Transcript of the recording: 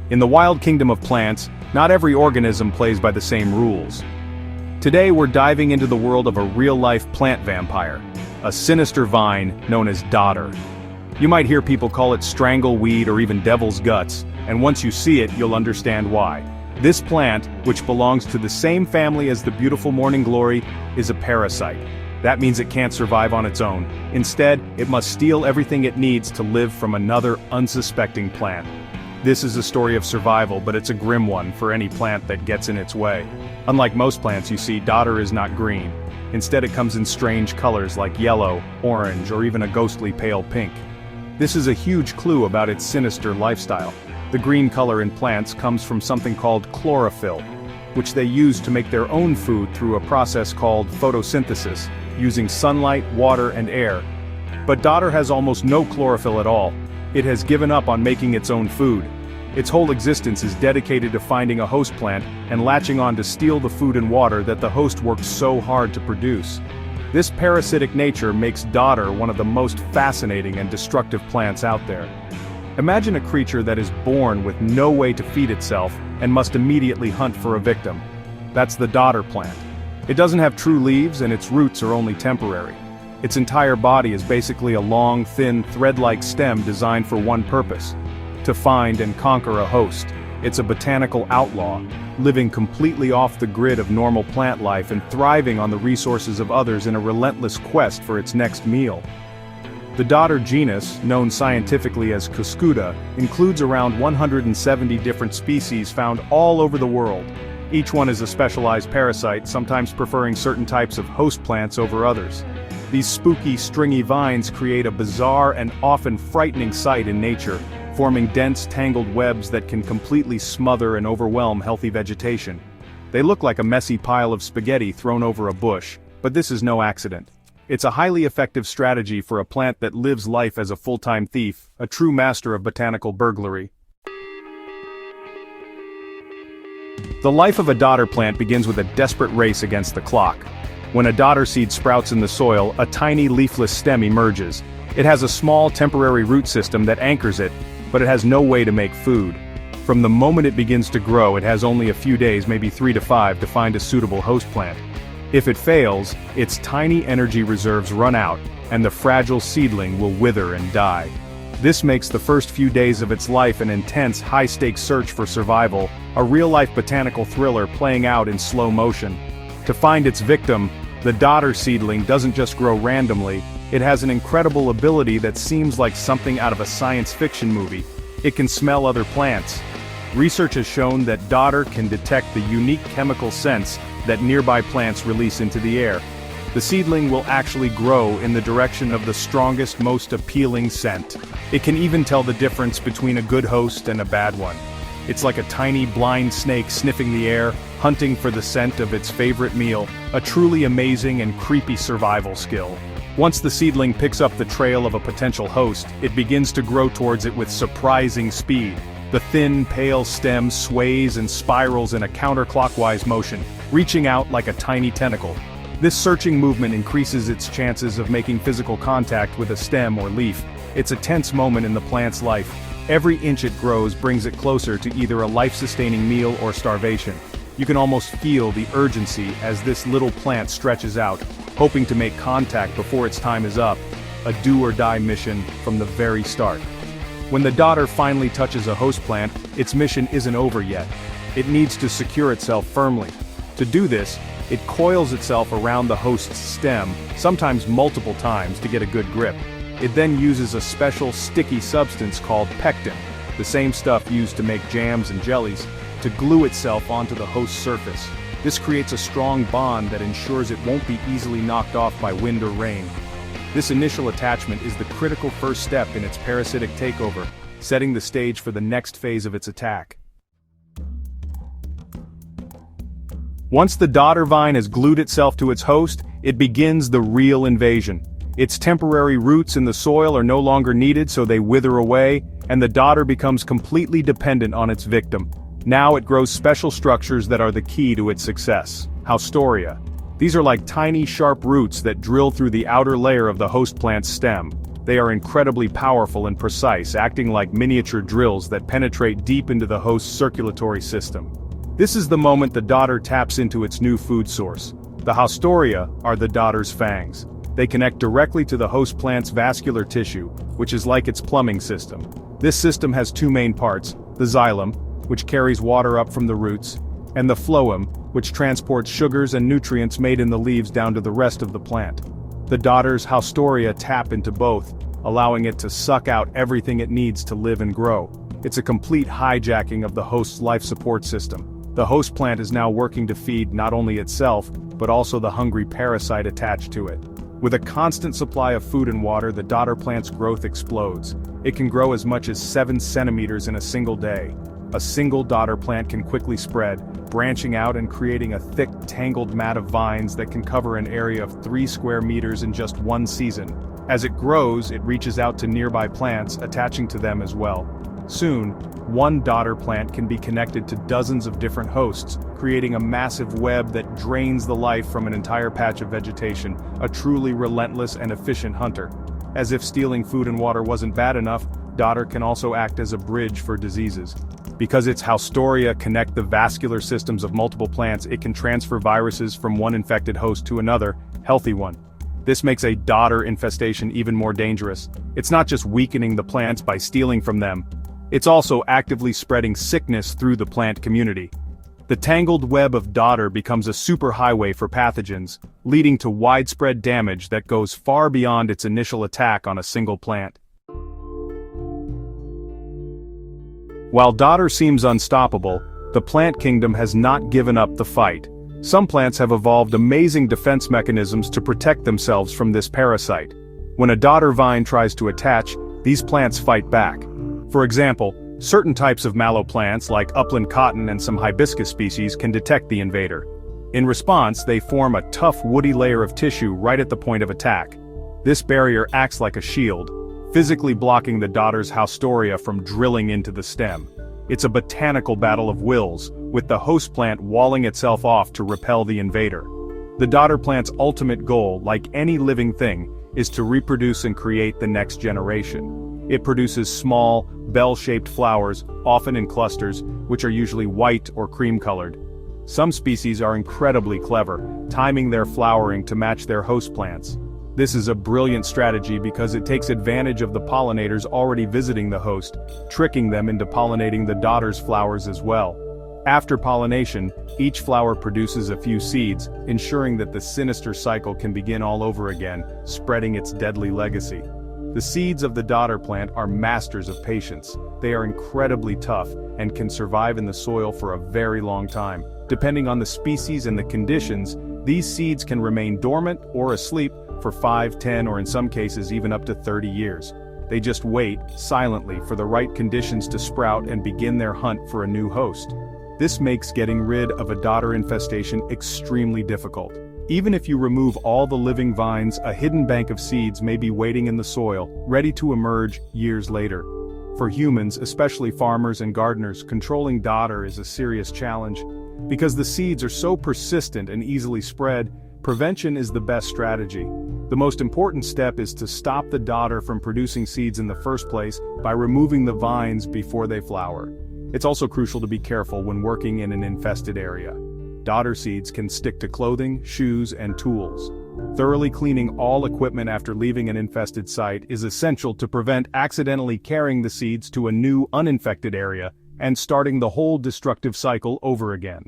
In the wild kingdom of plants, not every organism plays by the same rules. Today we're diving into the world of a real-life plant vampire, a sinister vine known as dodder. You might hear people call it strangleweed or even devil's guts, and once you see it, you'll understand why. This plant, which belongs to the same family as the beautiful morning glory, is a parasite. That means it can't survive on its own. Instead, it must steal everything it needs to live from another unsuspecting plant. This is a story of survival, but it's a grim one for any plant that gets in its way. Unlike most plants you see, dodder is not green. Instead it comes in strange colors like yellow, orange, or even a ghostly pale pink. This is a huge clue about its sinister lifestyle. The green color in plants comes from something called chlorophyll, which they use to make their own food through a process called photosynthesis, using sunlight, water, and air. But dodder has almost no chlorophyll at all. It has given up on making its own food. Its whole existence is dedicated to finding a host plant and latching on to steal the food and water that the host worked so hard to produce. This parasitic nature makes dodder one of the most fascinating and destructive plants out there. Imagine a creature that is born with no way to feed itself and must immediately hunt for a victim. That's the dodder plant. It doesn't have true leaves and its roots are only temporary. Its entire body is basically a long, thin, thread-like stem designed for one purpose: to find and conquer a host. It's a botanical outlaw, living completely off the grid of normal plant life and thriving on the resources of others in a relentless quest for its next meal. The dodder genus, known scientifically as Cuscuta, includes around 170 different species found all over the world. Each one is a specialized parasite, sometimes preferring certain types of host plants over others. These spooky, stringy vines create a bizarre and often frightening sight in nature, forming dense, tangled webs that can completely smother and overwhelm healthy vegetation. They look like a messy pile of spaghetti thrown over a bush, but this is no accident. It's a highly effective strategy for a plant that lives life as a full-time thief, a true master of botanical burglary. The life of a dodder plant begins with a desperate race against the clock. When a dodder seed sprouts in the soil, a tiny leafless stem emerges. It has a small temporary root system that anchors it, but it has no way to make food. From the moment it begins to grow, it has only a few days, maybe 3 to 5, to find a suitable host plant. If it fails, its tiny energy reserves run out, and the fragile seedling will wither and die. This makes the first few days of its life an intense, high-stakes search for survival, a real-life botanical thriller playing out in slow motion. To find its victim, the dodder seedling doesn't just grow randomly, it has an incredible ability that seems like something out of a science fiction movie. It can smell other plants. Research has shown that dodder can detect the unique chemical scents that nearby plants release into the air. The seedling will actually grow in the direction of the strongest, most appealing scent. It can even tell the difference between a good host and a bad one. It's like a tiny blind snake sniffing the air, hunting for the scent of its favorite meal, a truly amazing and creepy survival skill. Once the seedling picks up the trail of a potential host, it begins to grow towards it with surprising speed. The thin, pale stem sways and spirals in a counterclockwise motion, reaching out like a tiny tentacle. This searching movement increases its chances of making physical contact with a stem or leaf. It's a tense moment in the plant's life. Every inch it grows brings it closer to either a life-sustaining meal or starvation. You can almost feel the urgency as this little plant stretches out, hoping to make contact before its time is up, a do-or-die mission from the very start. When the dodder finally touches a host plant, its mission isn't over yet. It needs to secure itself firmly. To do this, it coils itself around the host's stem, sometimes multiple times to get a good grip. It then uses a special sticky substance called pectin, the same stuff used to make jams and jellies, to glue itself onto the host's surface. This creates a strong bond that ensures it won't be easily knocked off by wind or rain. This initial attachment is the critical first step in its parasitic takeover, setting the stage for the next phase of its attack. Once the dodder vine has glued itself to its host, it begins the real invasion. Its temporary roots in the soil are no longer needed, so they wither away, and the dodder becomes completely dependent on its victim. Now it grows special structures that are the key to its success. Haustoria. These are like tiny sharp roots that drill through the outer layer of the host plant's stem. They are incredibly powerful and precise, acting like miniature drills that penetrate deep into the host's circulatory system. This is the moment the dodder taps into its new food source. The haustoria are the dodder's fangs. They connect directly to the host plant's vascular tissue, which is like its plumbing system. This system has two main parts: the xylem, which carries water up from the roots, and the phloem, which transports sugars and nutrients made in the leaves down to the rest of the plant. The dodder's haustoria tap into both, allowing it to suck out everything it needs to live and grow. It's a complete hijacking of the host's life support system. The host plant is now working to feed not only itself, but also the hungry parasite attached to it. With a constant supply of food and water, the dodder plant's growth explodes. It can grow as much as 7 centimeters in a single day. A single dodder plant can quickly spread, branching out and creating a thick, tangled mat of vines that can cover an area of 3 square meters in just one season. As it grows, it reaches out to nearby plants, attaching to them as well. Soon, one dodder plant can be connected to dozens of different hosts, creating a massive web that drains the life from an entire patch of vegetation, a truly relentless and efficient hunter. As if stealing food and water wasn't bad enough, dodder can also act as a bridge for diseases. Because its haustoria connect the vascular systems of multiple plants, it can transfer viruses from one infected host to another, healthy one. This makes a dodder infestation even more dangerous. It's not just weakening the plants by stealing from them. It's also actively spreading sickness through the plant community. The tangled web of dodder becomes a superhighway for pathogens, leading to widespread damage that goes far beyond its initial attack on a single plant. While dodder seems unstoppable, the plant kingdom has not given up the fight. Some plants have evolved amazing defense mechanisms to protect themselves from this parasite. When a dodder vine tries to attach, these plants fight back. For example, certain types of mallow plants like upland cotton and some hibiscus species can detect the invader. In response, they form a tough woody layer of tissue right at the point of attack. This barrier acts like a shield, physically blocking the dodder's haustoria from drilling into the stem. It's a botanical battle of wills, with the host plant walling itself off to repel the invader. The dodder plant's ultimate goal, like any living thing, is to reproduce and create the next generation. It produces small, bell-shaped flowers, often in clusters, which are usually white or cream-colored. Some species are incredibly clever, timing their flowering to match their host plants. This is a brilliant strategy because it takes advantage of the pollinators already visiting the host, tricking them into pollinating the dodder's flowers as well. After pollination, each flower produces a few seeds, ensuring that the sinister cycle can begin all over again, spreading its deadly legacy. The seeds of the dodder plant are masters of patience. They are incredibly tough and can survive in the soil for a very long time. Depending on the species and the conditions, these seeds can remain dormant or asleep for 5, 10, or in some cases even up to 30 years. They just wait, silently, for the right conditions to sprout and begin their hunt for a new host. This makes getting rid of a dodder infestation extremely difficult. Even if you remove all the living vines, a hidden bank of seeds may be waiting in the soil, ready to emerge years later. For humans, especially farmers and gardeners, controlling dodder is a serious challenge. Because the seeds are so persistent and easily spread, prevention is the best strategy. The most important step is to stop the dodder from producing seeds in the first place by removing the vines before they flower. It's also crucial to be careful when working in an infested area. Dodder seeds can stick to clothing, shoes, and tools. Thoroughly cleaning all equipment after leaving an infested site is essential to prevent accidentally carrying the seeds to a new uninfected area and starting the whole destructive cycle over again.